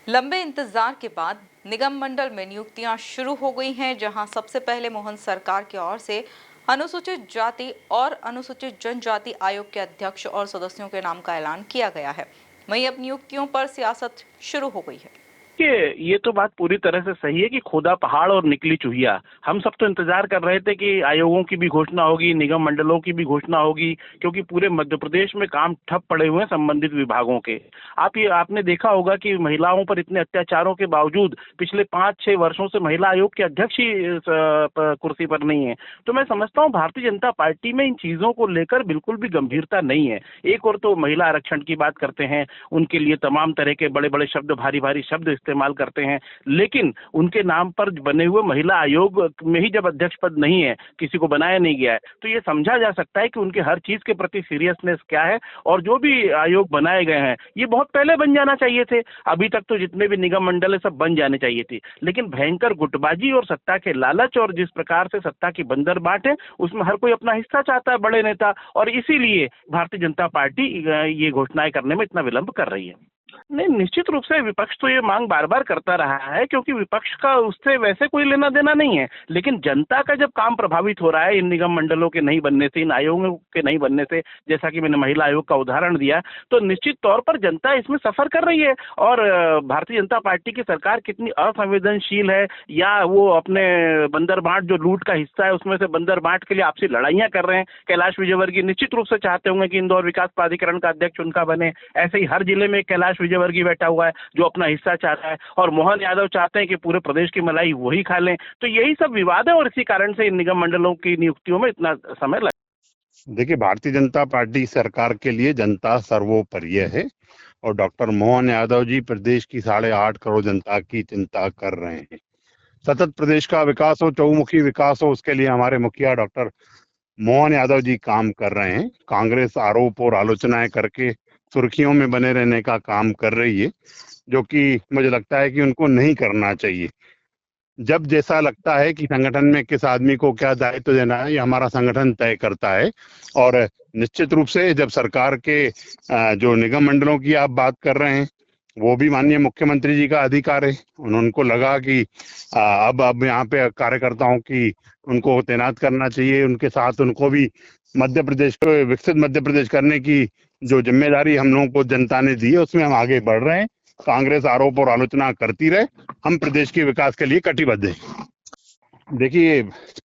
लंबे इंतजार के बाद निगम मंडल में नियुक्तियां शुरू हो गई हैं, जहां सबसे पहले मोहन सरकार की ओर से अनुसूचित जाति और अनुसूचित जनजाति आयोग के अध्यक्ष और सदस्यों के नाम का ऐलान किया गया है। वहीं अब नियुक्तियों पर सियासत शुरू हो गई है। कि ये तो बात पूरी तरह से सही है कि खोदा पहाड़ और निकली चूहिया। हम सब तो इंतजार कर रहे थे कि आयोगों की भी घोषणा होगी, निगम मंडलों की भी घोषणा होगी, क्योंकि पूरे मध्य प्रदेश में काम ठप पड़े हुए हैं संबंधित विभागों के। आपने देखा होगा कि महिलाओं पर इतने अत्याचारों के बावजूद पिछले 5-6 वर्षों से महिला आयोग के अध्यक्ष ही कुर्सी पर नहीं है। तो मैं समझता हूँ भारतीय जनता पार्टी में इन चीजों को लेकर बिल्कुल भी गंभीरता नहीं है। एक और तो महिला आरक्षण की बात करते हैं, उनके लिए तमाम तरह के बड़े बड़े शब्द, भारी भारी शब्द इस्तेमाल करते हैं, लेकिन उनके नाम पर बने हुए महिला आयोग में ही जब अध्यक्ष पद नहीं है, किसी को बनाया नहीं गया है, तो ये समझा जा सकता है कि उनके हर चीज के प्रति सीरियसनेस क्या है। और जो भी आयोग बनाए गए हैं ये बहुत पहले बन जाना चाहिए थे। अभी तक तो जितने भी निगम मंडल है सब बन जाने चाहिए थी, लेकिन भयंकर गुटबाजी और सत्ता के लालच और जिस प्रकार से सत्ता की बंदर बाट है उसमें हर कोई अपना हिस्सा चाहता है, बड़े नेता, और इसीलिए भारतीय जनता पार्टी ये घोषणाएं करने में इतना विलंब कर रही है। नहीं, निश्चित रूप से विपक्ष तो ये मांग बार बार करता रहा है, क्योंकि विपक्ष का उससे वैसे कोई लेना देना नहीं है। लेकिन जनता का जब काम प्रभावित हो रहा है इन निगम मंडलों के नहीं बनने से, इन आयोगों के नहीं बनने से, जैसा कि मैंने महिला आयोग का उदाहरण दिया, तो निश्चित तौर पर जनता इसमें सफर कर रही है। और भारतीय जनता पार्टी की सरकार कितनी असंवेदनशील है, या वो अपने बंदर बांट जो लूट का हिस्सा है उसमें से बंदर बांट के लिए आपसी लड़ाइयां कर रहे हैं। कैलाश विजयवर्गीय निश्चित रूप से चाहते होंगे कि इंदौर विकास प्राधिकरण का अध्यक्ष उनका बने। ऐसे ही हर जिले में कैलाश विजयवर्गीय बैठा हुआ है जो अपना हिस्सा चाहता है, और मोहन यादव चाहते हैं कि पूरे प्रदेश की मलाई वही खा लें। तो यही सब विवाद है और इसी कारण से इन निगम मंडलों की नियुक्तियों में इतना समय लगा। देखिए, भारतीय जनता पार्टी सरकार के लिए जनता सर्वोपरि है और डॉक्टर मोहन यादव जी प्रदेश की 8.5 करोड़ जनता की चिंता कर रहे हैं। सतत प्रदेश का विकास हो, चहुमुखी विकास हो, उसके लिए हमारे मुखिया डॉक्टर मोहन यादव जी काम कर रहे हैं। कांग्रेस आरोप और आलोचनाएं करके सुर्खियों में बने रहने का काम कर रही है, जो कि मुझे लगता है कि उनको नहीं करना चाहिए। जब जैसा लगता है कि संगठन में किस आदमी को क्या दायित्व देना है, ये हमारा संगठन तय करता है। और निश्चित रूप से जब सरकार के जो निगम मंडलों की आप बात कर रहे हैं, वो भी माननीय मुख्यमंत्री जी का अधिकार है। उनको लगा कि अब यहाँ पे कार्यकर्ताओं की उनको तैनात करना चाहिए, उनके साथ उनको भी मध्य प्रदेश को विकसित मध्य प्रदेश करने की जो जिम्मेदारी हम लोगों को जनता ने दी है उसमें हम आगे बढ़ रहे हैं। कांग्रेस आरोप और आलोचना करती रहे, हम प्रदेश के विकास के लिए कटिबद्ध हैं। देखिए,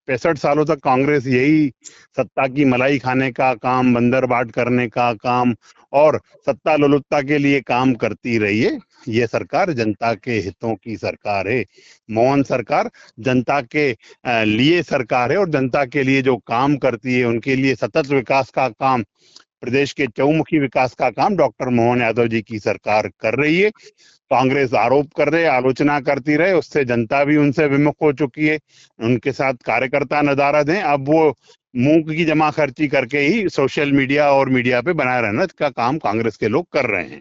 65 सालों तक कांग्रेस यही सत्ता की मलाई खाने का काम, बंदर बाट करने का काम और सत्ता लोलुपता के लिए काम करती रही है। ये सरकार जनता के हितों की सरकार है। मोहन सरकार जनता के लिए सरकार है और जनता के लिए जो काम करती है, उनके लिए सतत विकास का काम, प्रदेश के चहुमुखी विकास का काम डॉक्टर मोहन यादव जी की सरकार कर रही है। कांग्रेस आरोप कर रहे, आलोचना करती रहे, उससे जनता भी उनसे विमुख हो चुकी है। उनके साथ कार्यकर्ता नदारद हैं। अब वो मूंग की जमा खर्ची करके ही सोशल मीडिया और मीडिया पे बनाए रहने का काम कांग्रेस के लोग कर रहे हैं।